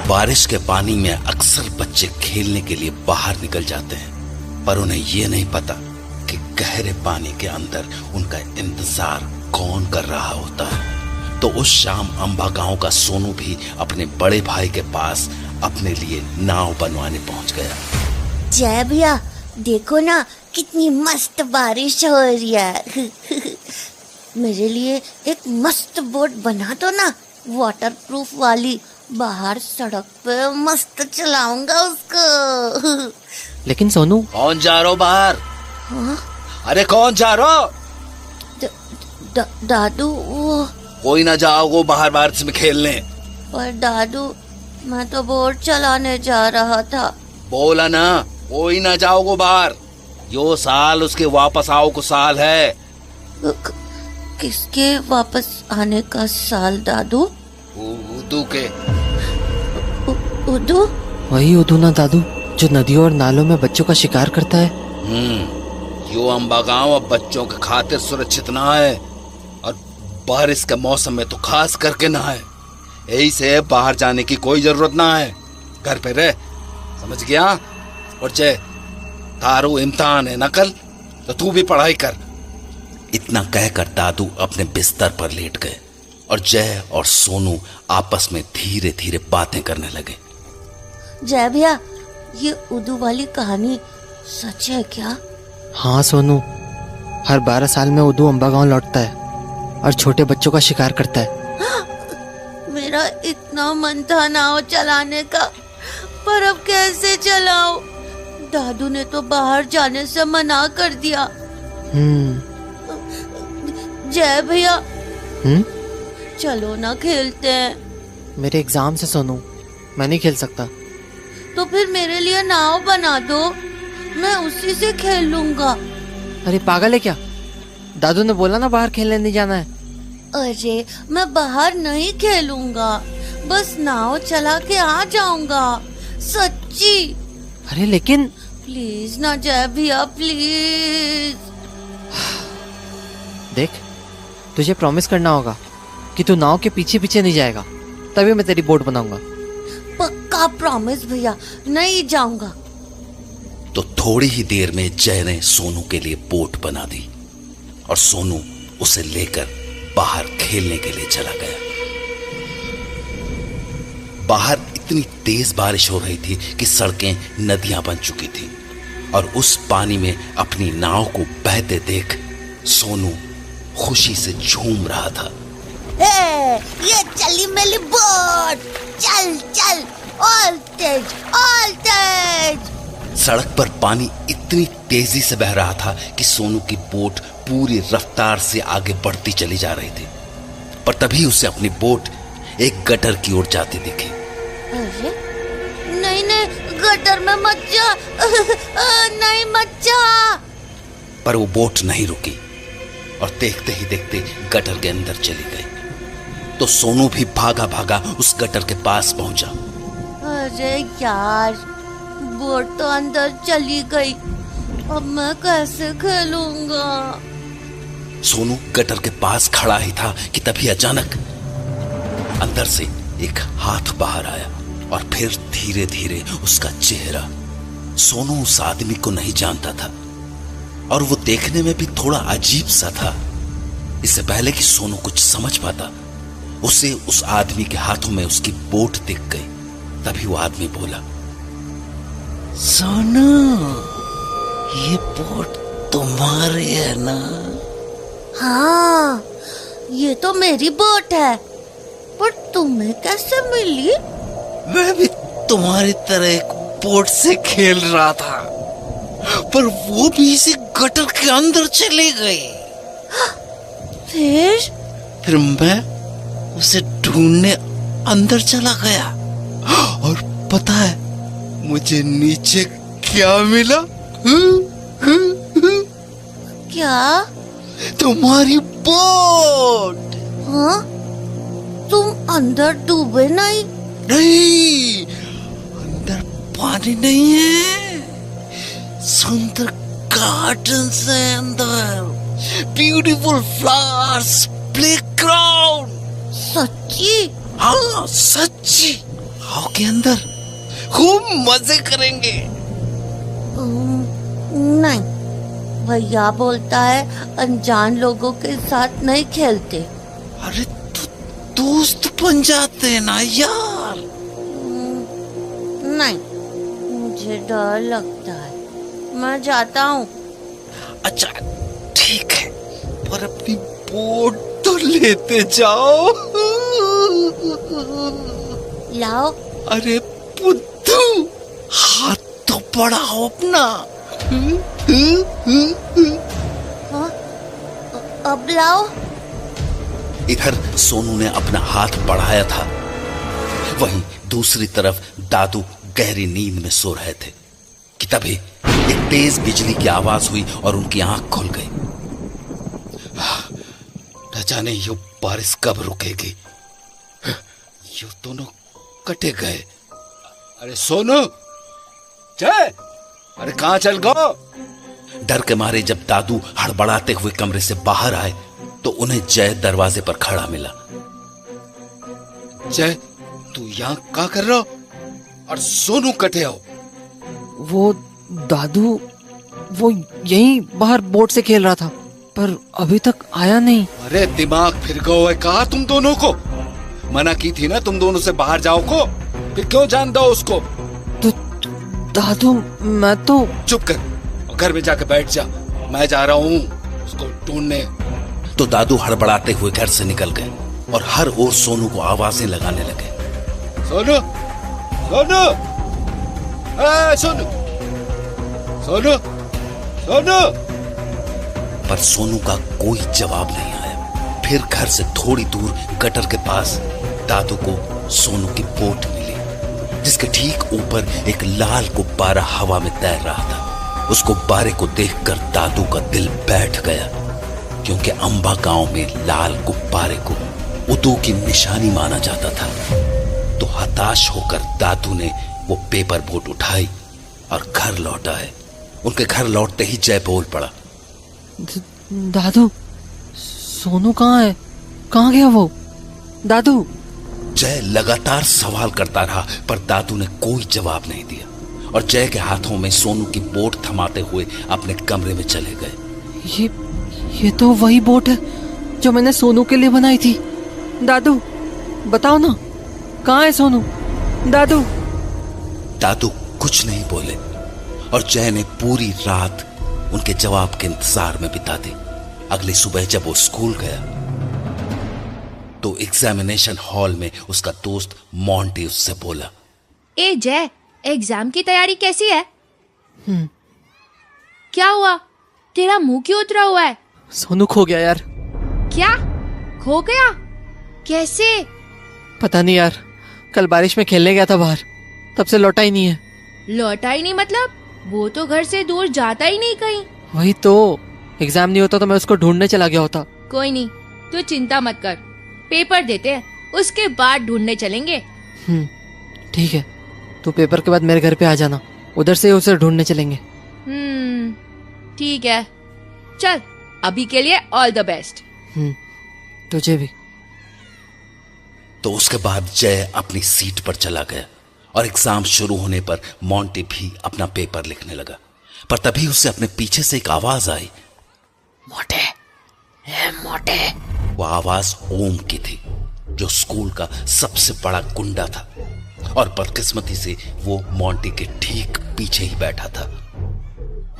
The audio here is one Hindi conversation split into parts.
बारिश के पानी में अक्सर बच्चे खेलने के लिए बाहर निकल जाते हैं, पर उन्हें ये नहीं पता कि गहरे पानी के अंदर उनका इंतजार कौन कर रहा होता है। तो उस शाम अंबा गांव का सोनू भी अपने बड़े भाई के पास अपने लिए नाव बनवाने पहुंच गया। जय भैया, देखो ना कितनी मस्त बारिश हो रही है। मेरे लिए एक मस्त बोट बना दो ना, वाटरप्रूफ वाली। बाहर सड़क पे मस्त चलाऊंगा उसको। लेकिन सोनू, कौन जा रहा हो बाहर? हाँ? अरे कौन जा रहा हो? दादू। वो कोई ना जाओ बाहर बारिश में खेलने। पर दादू, मैं तो बोट चलाने जा रहा था। बोला ना कोई ना जाओ बाहर। यो साल उसके वापस आओ को साल है। किसके वापस आने का साल दादू? उदू के। उदू? वही उदू ना दादू, जो नदियों और नालों में बच्चों का शिकार करता है। यो अंबा गांव अब बच्चों के खातिर सुरक्षित ना है, और बारिश के मौसम में तो खास करके ना है। यही से बाहर जाने की कोई जरूरत ना है, घर पे रह, समझ गया? और जय, तारू इम्तिहान है ना कल, तो तू भी पढ़ाई कर। इतना कहकर दादू अपने बिस्तर पर लेट गए और जय और सोनू आपस में धीरे धीरे बातें करने लगे। जय भैया, ये उदू वाली कहानी सच है क्या? हाँ सोनू, हर 12 साल में उदू अंबा गांव लौटता है और छोटे बच्चों का शिकार करता है। मेरा इतना मन था नाव चलाने का, पर अब कैसे चलाऊं? दादू ने तो बाहर जाने से मना कर दिया। जय भैया, चलो ना खेलते हैं। मेरे एग्जाम से सोनू, मैं नहीं खेल सकता। तो फिर मेरे लिए नाव बना दो, मैं उसी से खेल लूंगा। अरे पागल है क्या? दादू ने बोला ना बाहर खेलने नहीं जाना है। अरे मैं बाहर नहीं खेलूंगा, बस नाव चला के आ जाऊंगा, सच्ची। अरे लेकिन प्लीज ना जय भैया, प्लीज। देख, तुझे प्रॉमिस करना होगा कि तू नाव के पीछे पीछे नहीं जाएगा, तभी मैं तेरी बोट बनाऊंगा। पक्का प्रॉमिस भैया, नहीं जाऊंगा। तो थोड़ी ही देर में जय ने सोनू के लिए बोट बना दी और सोनू उसे लेकर बाहर खेलने के लिए चला गया। बाहर इतनी तेज बारिश हो रही थी कि सड़कें नदियां बन चुकी थी, और उस पानी में अपनी नाव को बहते देख सोनू खुशी से झूम रहा था। ये चली मेरी बोट, चल चल, ऑल तेज, ऑल तेज। सड़क पर पानी इतनी तेजी से बह रहा था कि सोनू की बोट पूरी रफ्तार से आगे बढ़ती चली जा रही थी, पर तभी उसे अपनी बोट एक गटर की ओर जाती दिखी। अरे नहीं नहीं, गटर में मत जा। नहीं मत जा। पर वो बोट नहीं रुकी और देखते ही देखते गटर के अंदर चली गई। तो सोनू भी भागा भागा उस गटर के पास पहुंचा। अरे यार, बोट तो अंदर चली गई, अब मैं कैसे खेलूंगा? सोनू गटर के पास खड़ा ही था कि तभी अचानक अंदर से एक हाथ बाहर आया और फिर धीरे धीरे उसका चेहरा। सोनू उस आदमी को नहीं जानता था और वो देखने में भी थोड़ा अजीब सा था। इससे पहले कि सोनू कुछ समझ पाता, उसे उस आदमी के हाथों में उसकी बोट दिख गई। तभी वो आदमी बोला, सोनू, ये बोट तुम्हारी है ना? हाँ, ये तो मेरी बोट है, पर तुम्हें कैसे मिली? मैं भी तुम्हारी तरह एक बोट से खेल रहा था, पर वो भी इसी गटर के अंदर चली गई। फिर मैं उसे ढूंढने अंदर चला गया, और पता है मुझे नीचे क्या मिला? क्या? तुम्हारी बोट। हाँ? तुम अंदर डूबे नहीं? नहीं, अंदर पानी नहीं है, सुंदर गार्डन है अंदर, ब्यूटीफुल फ्लावर्स, प्लेग्राउंड। सच्ची? हाँ सच्ची, आओ के अंदर, खूब मजे करेंगे। नहीं, भैया बोलता है अनजान लोगों के साथ नहीं खेलते। अरे तो दोस्त बन जाते हैं ना यार। नहीं, मुझे डर लगता है, मैं जाता हूँ। अच्छा ठीक है, पर अपनी बोट तो लेते जाओ। लाओ। अरे बुद्धू, हाथ तो बढ़ाओ अपना। हाँ? अब लाओ। इधर सोनू ने अपना हाथ बढ़ाया था, वहीं दूसरी तरफ दादू गहरी नींद में सो रहे थे कि तभी एक तेज बिजली की आवाज हुई और उनकी आंख खुल गई। न जाने ये बारिश कब रुकेगी। ये दोनों कटे गए। अरे सोनू, जय, अरे कहां चल गो? डर के मारे जब दादू हड़बड़ाते हुए कमरे से बाहर आए तो उन्हें जय दरवाजे पर खड़ा मिला। जय, तू यहां क्या कर रहा हो? और सोनू कटे हो? वो दादू, वो यहीं बाहर बोट से खेल रहा था, पर अभी तक आया नहीं। अरे दिमाग फिर गया है कहा तुम दोनों को? मना की थी ना तुम दोनों से बाहर जाओ को, फिर क्यों जान दो उसको? तो दादू, मैं तो। चुप कर और घर में जाकर बैठ जा, मैं जा रहा हूँ उसको ढूंढने। तो दादू हड़बड़ाते हुए घर से निकल गए और हर ओर सोनू को आवाजें लगाने लगे। सोनू, सोनू, सोनू, सोनू, सोनू। पर सोनू का कोई जवाब नहीं आया। फिर घर से थोड़ी दूर गटर के पास दादू को सोनू की बोट मिली, जिसके ठीक ऊपर एक लाल गुब्बारा हवा में तैर रहा था। उस गुब्बारे को देखकर दादू का दिल बैठ गया, क्योंकि अंबा गांव में लाल गुब्बारे को उदू की निशानी माना जाता था। तो हताश होकर दादू ने वो पेपर बोट उठाई और घर लौटा है। उनके घर लौटते ही जय बोल पड़ा, दादू, सोनू कहाँ है? कहाँ गया वो? दादू। जय लगातार सवाल करता रहा, पर दादू ने कोई जवाब नहीं दिया और जय के हाथों में सोनू की बोट थमाते हुए अपने कमरे में चले गए। ये तो वही बोट है जो मैंने सोनू के लिए बनाई थी। दादू, बताओ ना, कहाँ है सोनू? दादू। दादू कुछ नहीं बोले और जय ने पूरी रात उनके जवाब के इंतजार में बिता दी। अगली सुबह जब वो स्कूल गया तो एग्जामिनेशन हॉल में उसका दोस्त मोंटी उससे बोला, ए जय, एग्जाम की तैयारी कैसी है? क्या हुआ? तेरा मुंह क्यों उतरा हुआ है? सोनू खो गया यार। क्या? खो गया? कैसे? पता नहीं यार, कल बारिश में खेलने गया था बाहर, तब से लौटा ही नहीं है। लौटा ही नहीं मतलब? वो तो घर से दूर जाता ही नहीं कहीं। वही तो, एग्जाम नहीं होता तो मैं उसको ढूंढने चला गया होता। कोई नहीं, तू चिंता मत कर, पेपर देते हैं, उसके बाद ढूंढने चलेंगे। ठीक है, तू पेपर के बाद मेरे घर पे आ जाना, उधर से उसे ढूंढने चलेंगे। ठीक है, चल अभी के लिए ऑल द बेस्ट। तुझे भी। तो उसके बाद जय अपनी सीट पर चला गया और एग्जाम शुरू होने पर मोंटी भी अपना पेपर लिखने लगा। पर तभी उससे अपने पीछे से एक आवाज आई, मोटे, ए मोटे। वो आवाज ओम की थी, जो स्कूल का सबसे बड़ा गुंडा था और बदकिस्मती से वो मोंटी के ठीक पीछे ही बैठा था।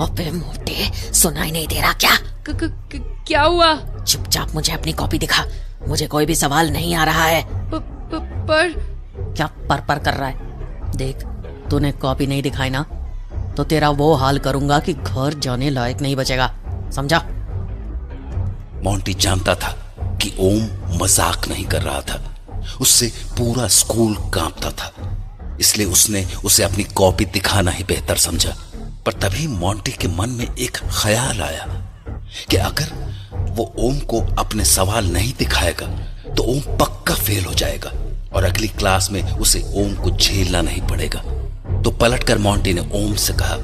अबे मोटे, सुनाई नहीं दे रहा क्या? क्या हुआ? चुपचाप मुझे अपनी कॉपी दिखा, मुझे कोई भी सवाल नहीं आ रहा है। पर क्या पर कर रहा है? देख, तूने कॉपी नहीं दिखाई ना, तो तेरा वो हाल करूंगा कि घर जाने लायक नहीं बचेगा, समझा? मोंटी जानता था कि ओम मजाक नहीं कर रहा था, उससे पूरा स्कूल कांपता था, इसलिए उसने उसे अपनी कॉपी दिखाना ही बेहतर समझा। पर तभी मोंटी के मन में एक ख्याल आया कि अगर वो ओम को अपने सवाल नहीं दिखाएगा तो ओम पक्का फेल हो जाएगा और अगली क्लास में उसे ओम को झेलना नहीं पड़ेगा। तो पलटकर मोंटी ने ओम से कहा,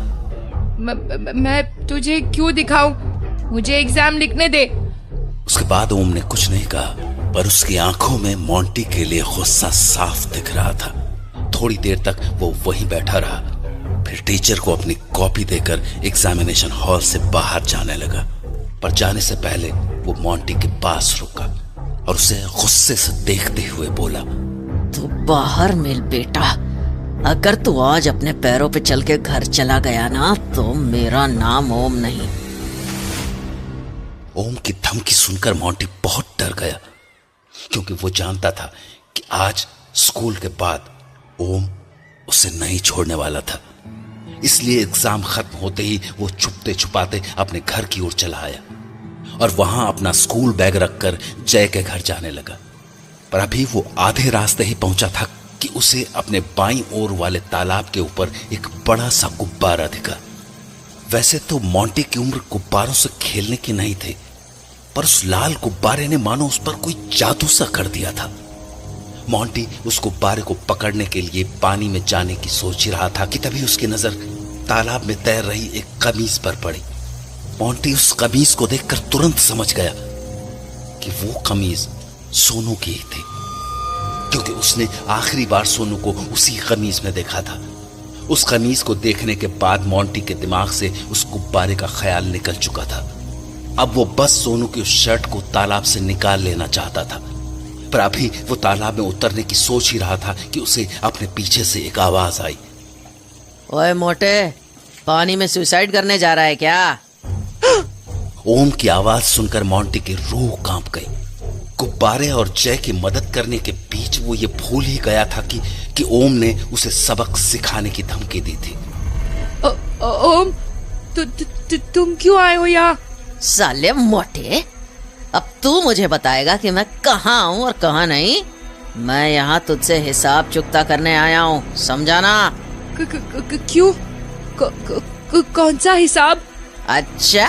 मैं तुझे क्यों दिखाऊं? मुझे एग्जाम लिखने दे। उसके बाद ओम ने कुछ नहीं कहा, पर उसकी आंखों में मोंटी के लिए गुस्सा साफ दिख रहा था। थोड़ी देर तक वो वहीं बैठा रहा। फिर टीचर को अपनी कॉपी देकर एग्जामिनेशन हॉल से बाहर जाने लगा। पर जाने से पहले वो मोंटी के पास रुका और उसे गुस्से से देखते हुए बोला, तू बाहर मिल बेटा, अगर तू आज अपने पैरों पे चल के घर चला गया ना तो मेरा नाम ओम नहीं। ओम की धमकी सुनकर मोंटी बहुत डर गया, क्योंकि वो जानता था कि आज स्कूल के बाद ओम उसे नहीं छोड़ने वाला था। इसलिए एग्जाम खत्म होते ही वो छुपते छुपाते अपने घर की ओर चला आया और वहां अपना स्कूल बैग रखकर जय के घर जाने लगा। पर अभी वो आधे रास्ते ही पहुंचा था कि उसे अपने बाईं ओर वाले तालाब के ऊपर एक बड़ा सा गुब्बारा दिखा। वैसे तो मोंटी की उम्र गुब्बारों से खेलने की नहीं थी, पर उस लाल गुब्बारे ने मानो उस पर कोई जादू सा कर दिया था। मोंटी उस गुब्बारे को पकड़ने के लिए पानी में जाने की सोच ही रहा था कि तभी उसकी नजर तालाब में तैर रही एक कमीज पर पड़ी। मोंटी उस कमीज को देखकर तुरंत समझ गया कि वो कमीज सोनू की ही थी, क्योंकि उसने आखिरी बार सोनू को उसी कमीज में देखा था। उस कमीज को देखने के बाद मोंटी के दिमाग से उस गुब्बारे का ख्याल निकल चुका था। अब वो बस सोनू की उस शर्ट को तालाब से निकाल लेना चाहता था। पर अभी वो तालाब में उतरने की सोच ही रहा था कि उसे अपने पीछे से एक आवाज आई, ओए मोटे, पानी में सुसाइड करने जा रहा है क्या? ओम की आवाज सुनकर मोंटी की रूह कांप गई। गुब्बारे और जय की मदद करने के बीच वो ये भूल ही गया था कि ओम ने उसे सबक सिखाने की धमकी दी थी। ओम, तुम क्यों आए हो यहाँ? साले मोटे, अब तू मुझे बताएगा कि मैं कहाँ हूँ और कहाँ नहीं। मैं यहाँ तुझसे हिसाब चुकता करने आया हूँ, समझा ना? क्यों? कौन सा हिसाब? अच्छा,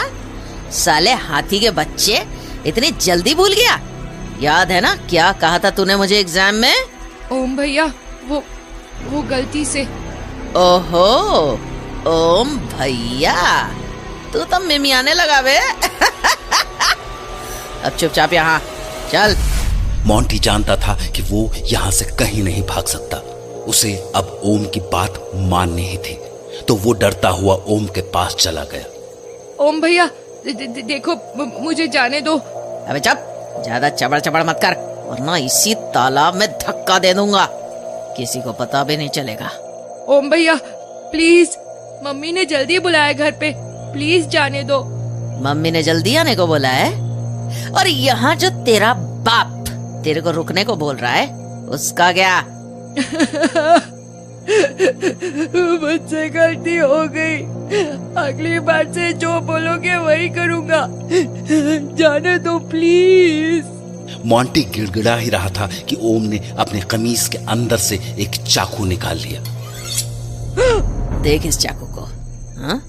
साले हाथी के बच्चे, इतनी जल्दी भूल गया? याद है ना क्या कहा था तूने मुझे एग्जाम में? ओम भैया, वो गलती से। ओहो, ओम भैया, तू तो मिमियाने लगा बे। अब चुपचाप यहाँ चल। मोंटी जानता था कि वो यहाँ से कहीं नहीं भाग सकता। उसे अब ओम की बात माननी ही थी, तो वो डरता हुआ ओम के पास चला गया। ओम भैया, देखो, मुझे जाने दो। अबे चुप, ज्यादा चबड़ चबड़ मत कर, वरना इसी तालाब में धक्का दे दूंगा, किसी को पता भी नहीं चलेगा। ओम भैया प्लीज, मम्मी ने जल्दी बुलाया घर पे, प्लीज जाने दो। मम्मी ने जल्दी आने को बोला है? और यहाँ जो तेरा बाप तेरे को रुकने को बोल रहा है, उसका क्या? मुझसे गलती हो गई, अगली बार से जो बोलोगे वही करूँगा, जाने दो प्लीज। मोंटी गिड़गिड़ा ही रहा था कि ओम ने अपने कमीज के अंदर से एक चाकू निकाल लिया। देख इस चाकू को, हाँ?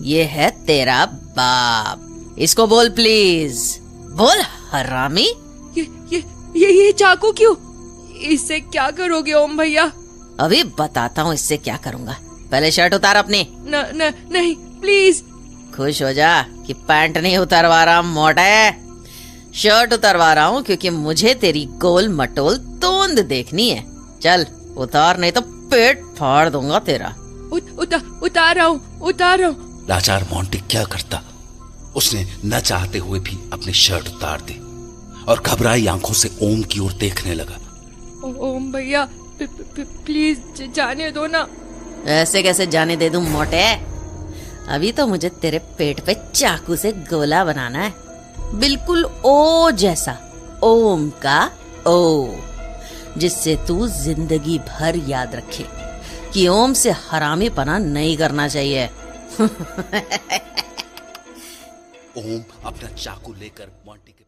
ये है तेरा बाप, इसको बोल प्लीज, बोल हरामी। ये चाकू क्यों? इससे क्या करोगे ओम भैया? अभी बताता हूँ इससे क्या करूँगा, पहले शर्ट उतार अपनी। नहीं प्लीज। खुश हो जा कि पैंट नहीं उतरवा रहा मोटे, शर्ट उतरवा रहा हूँ, क्योंकि मुझे तेरी गोल मटोल तोंद देखनी है। चल उतार, नहीं तो पेट फाड़ दूंगा तेरा। उतार रहा हूँ। लाचार मोंटी क्या करता, उसने न चाहते हुए भी अपनी शर्ट उतार दी और घबराई आंखों से ओम की ओर देखने लगा। ओम भैया प्लीज जाने दो ना। ऐसे कैसे जाने दे दूं मोटे, अभी तो मुझे तेरे पेट पे चाकू से गोला बनाना है, बिल्कुल ओ जैसा, ओम का ओ, जिससे तू जिंदगी भर याद रखे कि ओम से हरामी पना नहीं करना चाहिए। ओम अपना चाकू लेकर मोंटी के